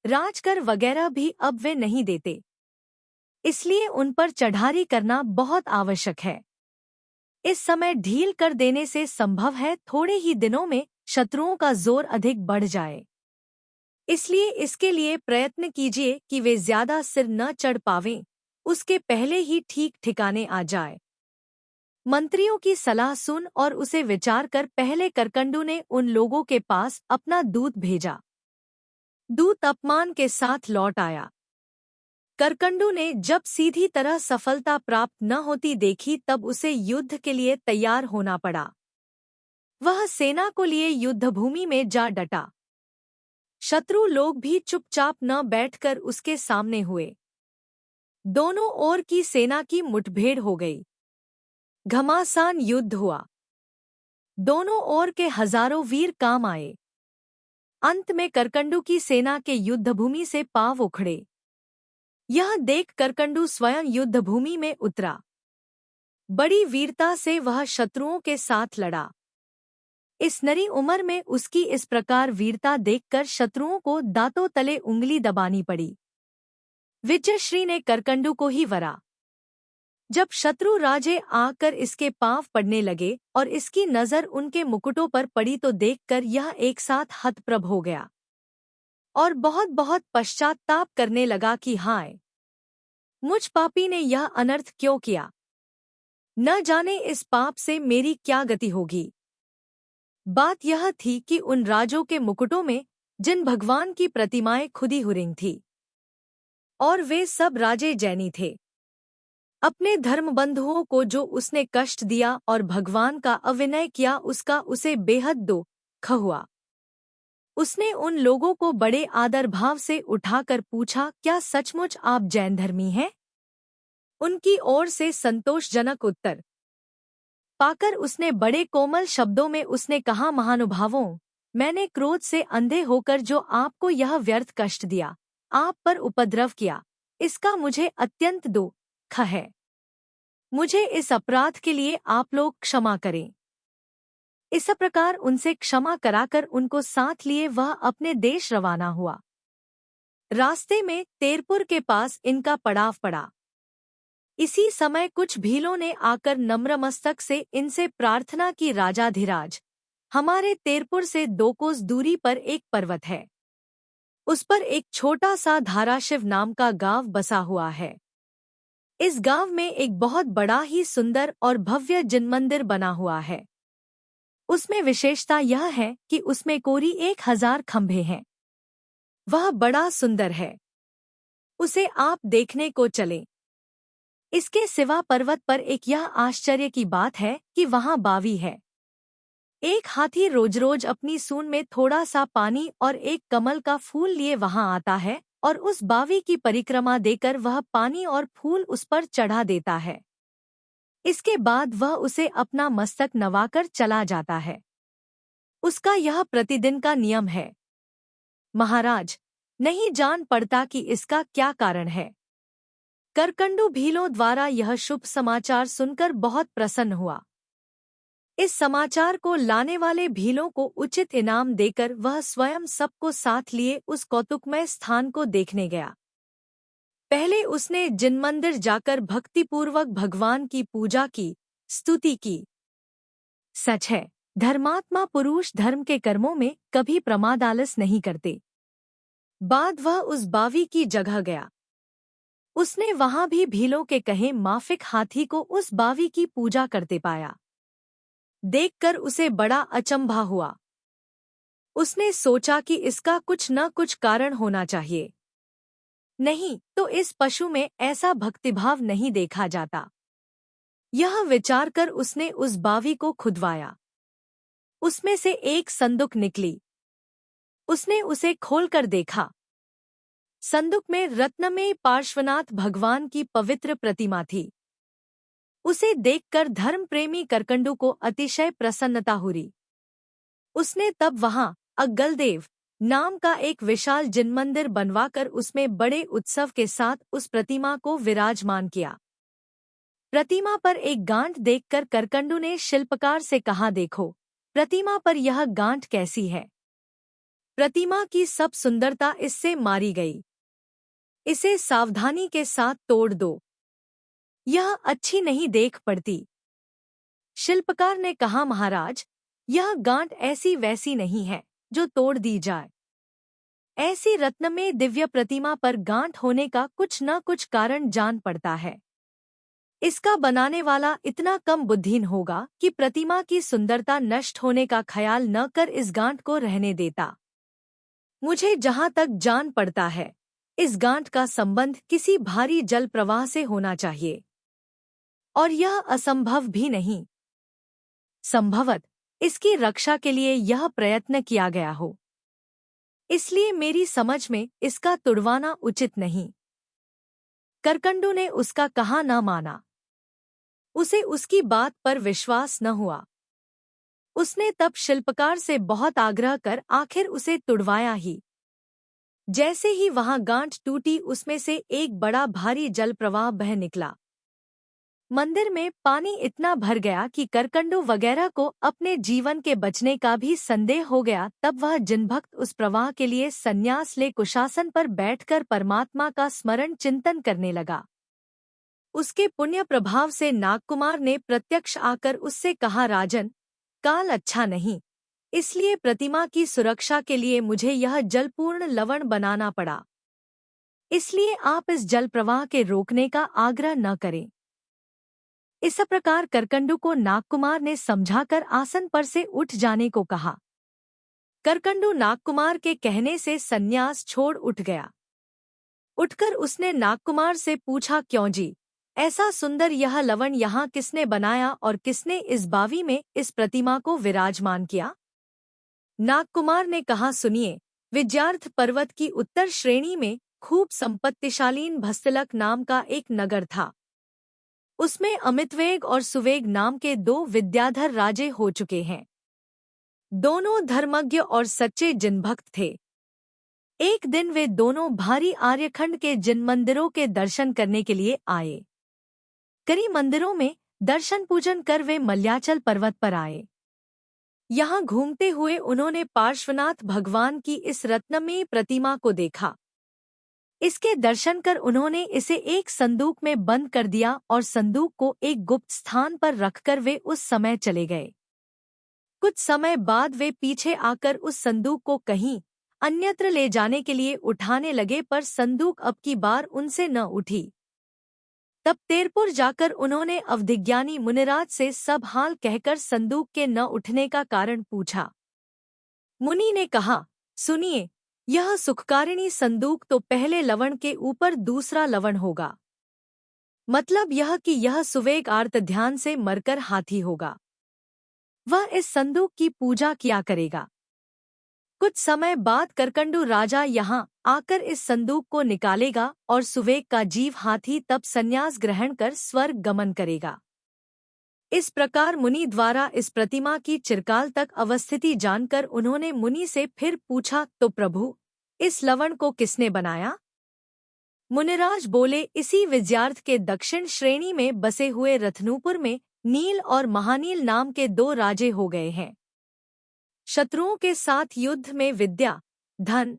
राजकर वगैरह भी अब वे नहीं देते, इसलिए उन पर चढ़ाई करना बहुत आवश्यक है। इस समय ढील कर देने से संभव है थोड़े ही दिनों में शत्रुओं का जोर अधिक बढ़ जाए। इसलिए इसके लिए प्रयत्न कीजिए कि वे ज्यादा सिर न चढ़ पावें, उसके पहले ही ठीक ठिकाने आ जाए। मंत्रियों की सलाह सुन और उसे विचार कर पहले करकंडू ने उन लोगों के पास अपना दूत भेजा। दूत अपमान के साथ लौट आया। करकंडू ने जब सीधी तरह सफलता प्राप्त न होती देखी तब उसे युद्ध के लिए तैयार होना पड़ा। वह सेना को लिए युद्धभूमि में जा डटा। शत्रु लोग भी चुपचाप न बैठकर उसके सामने हुए। दोनों ओर की सेना की मुठभेड़ हो गई। घमासान युद्ध हुआ। दोनों ओर के हजारों वीर काम आए। अंत में करकंडू की सेना के युद्धभूमि से पांव उखड़े। यह देख करकंडू स्वयं युद्धभूमि में उतरा। बड़ी वीरता से वह शत्रुओं के साथ लड़ा। इस नरी उम्र में उसकी इस प्रकार वीरता देखकर शत्रुओं को दांतों तले उंगली दबानी पड़ी। विजयश्री ने करकंडू को ही वरा। जब शत्रु राजे आकर इसके पांव पड़ने लगे और इसकी नजर उनके मुकुटों पर पड़ी तो देखकर यह एक साथ हतप्रभ हो गया और बहुत बहुत पश्चाताप करने लगा कि हाय, मुझ पापी ने यह अनर्थ क्यों किया। न जाने इस पाप से मेरी क्या गति होगी। बात यह थी कि उन राजों के मुकुटों में जिन भगवान की प्रतिमाएं खुदी हुई थी और वे सब राजे जैनी थे। अपने धर्मबंधुओं को जो उसने कष्ट दिया और भगवान का अविनय किया उसका उसे बेहद दुख हुआ। उसने उन लोगों को बड़े आदर भाव से उठाकर पूछा, क्या सचमुच आप जैन धर्मी हैं? उनकी ओर से संतोषजनक उत्तर पाकर उसने बड़े कोमल शब्दों में उसने कहा, महानुभावों, मैंने क्रोध से अंधे होकर जो आपको यह व्यर्थ कष्ट दिया, आप पर उपद्रव किया, इसका मुझे अत्यंत दुख है। मुझे इस अपराध के लिए आप लोग क्षमा करें। इस प्रकार उनसे क्षमा कराकर उनको साथ लिए वह अपने देश रवाना हुआ। रास्ते में तेरपुर के पास इनका पड़ाव पड़ा। इसी समय कुछ भीलों ने आकर नम्रमस्तक से इनसे प्रार्थना की, राजाधिराज, हमारे तेरपुर से 2 कोस दूरी पर एक पर्वत है। उस पर एक छोटा सा धाराशिव नाम का गांव बसा हुआ है। इस गांव में एक बहुत बड़ा ही सुंदर और भव्य जिन मंदिर बना हुआ है। उसमें विशेषता यह है कि उसमें कोरी 1000 खंभे हैं। वह बड़ा सुंदर है। उसे आप देखने को चलें। इसके सिवा पर्वत पर एक यह आश्चर्य की बात है कि वहां बावी है। एक हाथी रोज रोज अपनी सूंड में थोड़ा सा पानी और एक कमल का फूल लिए वहां आता है और उस बावी की परिक्रमा देकर वह पानी और फूल उस पर चढ़ा देता है। इसके बाद वह उसे अपना मस्तक नवाकर चला जाता है। उसका यह प्रतिदिन का नियम है। महाराज, नहीं जान पड़ता कि इसका क्या कारण है। करकंडू भीलों द्वारा यह शुभ समाचार सुनकर बहुत प्रसन्न हुआ। इस समाचार को लाने वाले भीलों को उचित इनाम देकर वह स्वयं सबको साथ लिए उस कौतुकमय स्थान को देखने गया। पहले उसने जिन मंदिर जाकर भक्तिपूर्वक भगवान की पूजा की, स्तुति की। सच है, धर्मात्मा पुरुष धर्म के कर्मों में कभी प्रमाद आलस नहीं करते। बाद वह उस बावी की जगह गया। उसने वहां भी भीलों के कहे माफिक हाथी को उस बावी की पूजा करते पाया। देखकर उसे बड़ा अचंभा हुआ। उसने सोचा कि इसका कुछ न कुछ कारण होना चाहिए, नहीं तो इस पशु में ऐसा भक्तिभाव नहीं देखा जाता। यह विचार कर उसने उस बावी को खुदवाया। उसमें से एक संदूक निकली। उसने उसे खोलकर देखा। संदूक में रत्नमयी पार्श्वनाथ भगवान की पवित्र प्रतिमा थी। उसे देखकर धर्मप्रेमी करकंडू को अतिशय प्रसन्नता हुई। उसने तब वहां अग्गलदेव नाम का एक विशाल जिनमंदिर बनवाकर उसमें बड़े उत्सव के साथ उस प्रतिमा को विराजमान किया। प्रतिमा पर एक गांठ देखकर करकंडू ने शिल्पकार से कहा, देखो, प्रतिमा पर यह गांठ कैसी है? प्रतिमा की सब सुंदरता इससे मारी गई। इसे सावधानी के साथ तोड़ दो, यह अच्छी नहीं देख पड़ती। शिल्पकार ने कहा, महाराज, यह गांठ ऐसी वैसी नहीं है जो तोड़ दी जाए। ऐसी रत्नमय दिव्य प्रतिमा पर गांठ होने का कुछ न कुछ कारण जान पड़ता है। इसका बनाने वाला इतना कम बुद्धिहीन होगा कि प्रतिमा की सुंदरता नष्ट होने का ख्याल न कर इस गांठ को रहने देता। मुझे जहां तक जान पड़ता है, इस गांठ का संबंध किसी भारी जल प्रवाह से होना चाहिए, और यह असंभव भी नहीं। संभवत इसकी रक्षा के लिए यह प्रयत्न किया गया हो, इसलिए मेरी समझ में इसका तुड़वाना उचित नहीं। करकंडू ने उसका कहा न माना। उसे उसकी बात पर विश्वास न हुआ। उसने तब शिल्पकार से बहुत आग्रह कर आखिर उसे तुड़वाया ही। जैसे ही वहां गांठ टूटी, उसमें से एक बड़ा भारी जल प्रवाह बह निकला। मंदिर में पानी इतना भर गया कि करकंडू वगैरह को अपने जीवन के बचने का भी संदेह हो गया। तब वह जिनभक्त उस प्रवाह के लिए संन्यास ले कुशासन पर बैठकर परमात्मा का स्मरण चिंतन करने लगा। उसके पुण्य प्रभाव से नागकुमार ने प्रत्यक्ष आकर उससे कहा, राजन, काल अच्छा नहीं, इसलिए प्रतिमा की सुरक्षा के लिए मुझे यह जलपूर्ण लवण बनाना पड़ा। इसलिए आप इस जल प्रवाह के रोकने का आग्रह न करें। इस प्रकार करकंडू को नागकुमार ने समझाकर आसन पर से उठ जाने को कहा। करकंडू नागकुमार के कहने से संन्यास छोड़ उठ गया। उठकर उसने नागकुमार से पूछा, क्यों जी, ऐसा सुंदर यह लवण यहाँ किसने बनाया और किसने इस बावी में इस प्रतिमा को विराजमान किया? नागकुमार ने कहा, सुनिए, विद्यार्थ पर्वत की उत्तर श्रेणी में खूब संपत्तिशालीन भस्तलक नाम का एक नगर था। उसमें अमितवेग और सुवेग नाम के दो विद्याधर राजे हो चुके हैं। दोनों धर्मज्ञ और सच्चे जिनभक्त थे। एक दिन वे दोनों भारी आर्यखंड के जिन मंदिरों के दर्शन करने के लिए आए। कई मंदिरों में दर्शन पूजन कर वे मल्याचल पर्वत पर आए। यहाँ घूमते हुए उन्होंने पार्श्वनाथ भगवान की इस रत्नमयी प्रतिमा को देखा। इसके दर्शन कर उन्होंने इसे एक संदूक में बंद कर दिया और संदूक को एक गुप्त स्थान पर रखकर वे उस समय चले गए। कुछ समय बाद वे पीछे आकर उस संदूक को कहीं अन्यत्र ले जाने के लिए उठाने लगे, पर संदूक अब की बार उनसे न उठी। तब तेरपुर जाकर उन्होंने अवधिज्ञानी मुनिराज से सब हाल कहकर संदूक के न उठने का कारण पूछा। मुनि ने कहा, सुनिए, यह सुखकारिणी संदूक तो पहले लवण के ऊपर दूसरा लवण होगा। मतलब यह कि यह सुवेग आर्त ध्यान से मरकर हाथी होगा। वह इस संदूक की पूजा किया करेगा। कुछ समय बाद करकंडू राजा यहाँ आकर इस संदूक को निकालेगा और सुवेग का जीव हाथी तब संन्यास ग्रहण कर स्वर्ग गमन करेगा। इस प्रकार मुनि द्वारा इस प्रतिमा की चिरकाल तक अवस्थिति जानकर उन्होंने मुनि से फिर पूछा, तो प्रभु, इस लवण को किसने बनाया? मुनिराज बोले, इसी विद्यार्थ के दक्षिण श्रेणी में बसे हुए रत्नूपुर में नील और महानील नाम के दो राजे हो गए हैं। शत्रुओं के साथ युद्ध में विद्या, धन,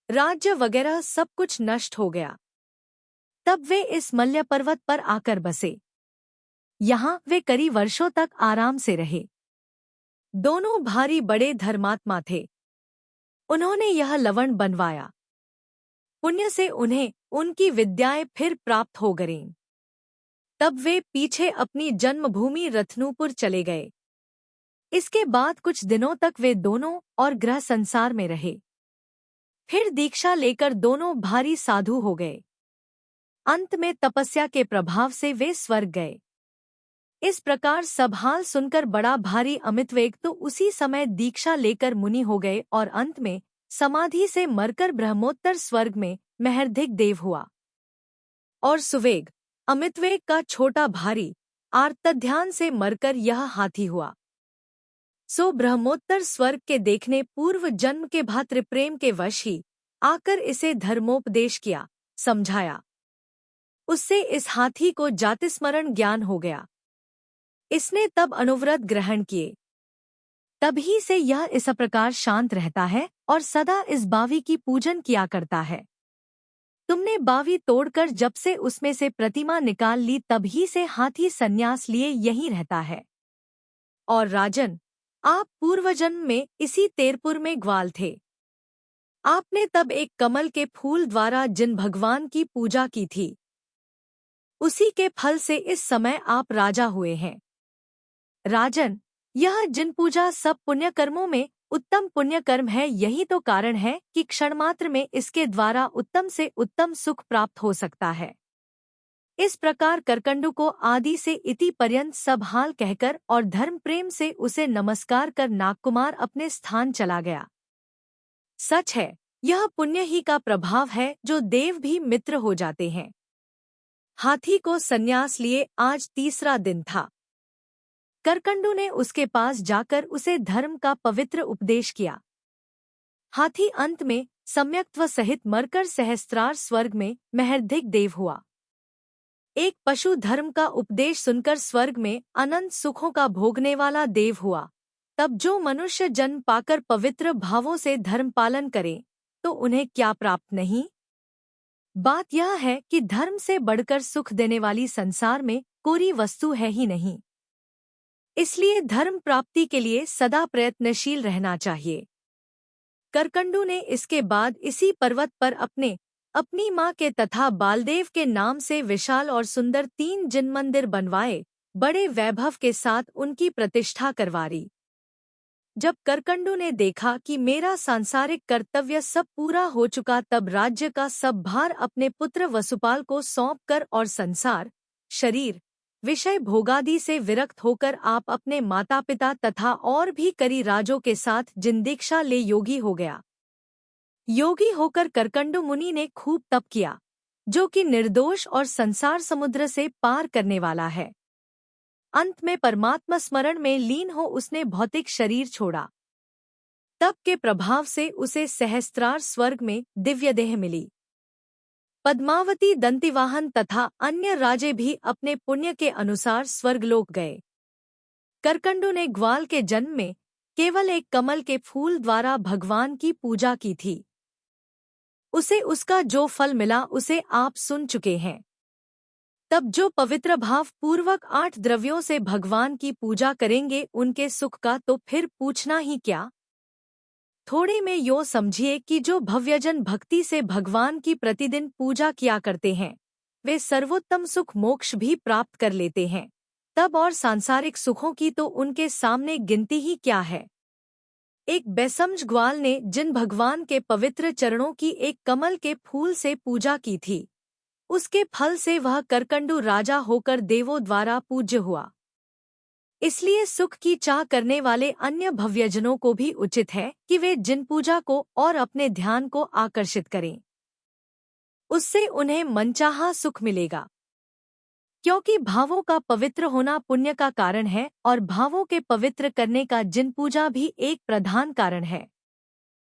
राज्य वगैरह सब कुछ नष्ट हो गया। तब वे इस मल्य पर्वत पर आकर बसे। यहाँ वे कई वर्षों तक आराम से रहे। दोनों भारी बड़े धर्मात्मा थे। उन्होंने यह लवण बनवाया। पुण्य से उन्हें उनकी विद्याएं फिर प्राप्त हो गईं। तब वे पीछे अपनी जन्मभूमि रत्नूपुर चले गए। इसके बाद कुछ दिनों तक वे दोनों और गृह संसार में रहे। फिर दीक्षा लेकर दोनों भारी साधु हो गए। अंत में तपस्या के प्रभाव से वे स्वर्ग गए। इस प्रकार सब हाल सुनकर बड़ा भारी अमितवेग तो उसी समय दीक्षा लेकर मुनि हो गए और अंत में समाधि से मरकर ब्रह्मोत्तर स्वर्ग में महर्धिक देव हुआ। और सुवेग अमितवेग का छोटा भारी आर्तध्यान से मरकर यह हाथी हुआ। सो ब्रह्मोत्तर स्वर्ग के देखने पूर्व जन्म के भातृप्रेम के वश ही आकर इसे धर्मोपदेश किया, समझाया। उससे इस हाथी को जातिस्मरण ज्ञान हो गया। इसने तब अनुव्रत ग्रहण किए। तभी से यह इस प्रकार शांत रहता है और सदा इस बावी की पूजन किया करता है। तुमने बावी तोड़कर जब से उसमें से प्रतिमा निकाल ली तभी से हाथी संन्यास लिए यहीं रहता है। और राजन, आप पूर्वजन्म में इसी तेरपुर में ग्वाल थे। आपने तब एक कमल के फूल द्वारा जिन भगवान की पूजा की थी, उसी के फल से इस समय आप राजा हुए हैं। राजन, यह जिन पूजा सब पुण्य कर्मों में उत्तम पुण्य कर्म है, यही तो कारण है कि क्षणमात्र में इसके द्वारा उत्तम से उत्तम सुख प्राप्त हो सकता है। इस प्रकार करकंडू को आदि से इति पर्यंत सब हाल कहकर और धर्म प्रेम से उसे नमस्कार कर नागकुमार अपने स्थान चला गया। सच है, यह पुण्य ही का प्रभाव है जो देव भी मित्र हो जाते हैं। हाथी को संन्यास लिए आज तीसरा दिन था। करकंडू ने उसके पास जाकर उसे धर्म का पवित्र उपदेश किया। हाथी अंत में सम्यक्त्व सहित मरकर सहस्त्रार स्वर्ग में महर्धिक देव हुआ। एक पशु धर्म का उपदेश सुनकर स्वर्ग में अनंत सुखों का भोगने वाला देव हुआ। तब जो मनुष्य जन्म पाकर पवित्र भावों से धर्म पालन करे तो उन्हें क्या प्राप्त नहीं। बात यह है कि धर्म से बढ़कर सुख देने वाली संसार में कोई वस्तु है ही नहीं। इसलिए धर्म प्राप्ति के लिए सदा प्रयत्नशील रहना चाहिए। करकंडू ने इसके बाद इसी पर्वत पर अपनी माँ के तथा बालदेव के नाम से विशाल और सुंदर 3 जिन मंदिर बनवाए, बड़े वैभव के साथ उनकी प्रतिष्ठा करवाई। जब करकंडू ने देखा कि मेरा सांसारिक कर्तव्य सब पूरा हो चुका, तब राज्य का सब भार अपने पुत्र वसुपाल को सौंपकर और संसार, शरीर, विषय भोगादि से विरक्त होकर आप अपने माता पिता तथा और भी कई राजों के साथ जिन दीक्षा ले योगी हो गया। योगी होकर करकंडू मुनि ने खूब तप किया, जो कि निर्दोष और संसार समुद्र से पार करने वाला है। अंत में परमात्मा स्मरण में लीन हो उसने भौतिक शरीर छोड़ा। तप के प्रभाव से उसे सहस्त्रार स्वर्ग में दिव्य देह मिली। पद्मावती, दंतिवाहन तथा अन्य राजे भी अपने पुण्य के अनुसार स्वर्गलोक गए। करकंडू ने ग्वाल के जन्म में केवल एक कमल के फूल द्वारा भगवान की पूजा की थी। उसे उसका जो फल मिला उसे आप सुन चुके हैं। तब जो पवित्र भाव पूर्वक 8 द्रव्यों से भगवान की पूजा करेंगे उनके सुख का तो फिर पूछना ही क्या। थोड़े में यो समझिए कि जो भव्यजन भक्ति से भगवान की प्रतिदिन पूजा किया करते हैं, वे सर्वोत्तम सुख मोक्ष भी प्राप्त कर लेते हैं। तब और सांसारिक सुखों की तो उनके सामने गिनती ही क्या है। एक बेसमझ ग्वाल ने जिन भगवान के पवित्र चरणों की एक कमल के फूल से पूजा की थी, उसके फल से वह करकंडू राजा होकर देवों द्वारा पूज्य हुआ। इसलिए सुख की चाह करने वाले अन्य भव्यजनों को भी उचित है कि वे जिन पूजा को और अपने ध्यान को आकर्षित करें, उससे उन्हें मनचाहा सुख मिलेगा। क्योंकि भावों का पवित्र होना पुण्य का कारण है और भावों के पवित्र करने का जिन पूजा भी एक प्रधान कारण है।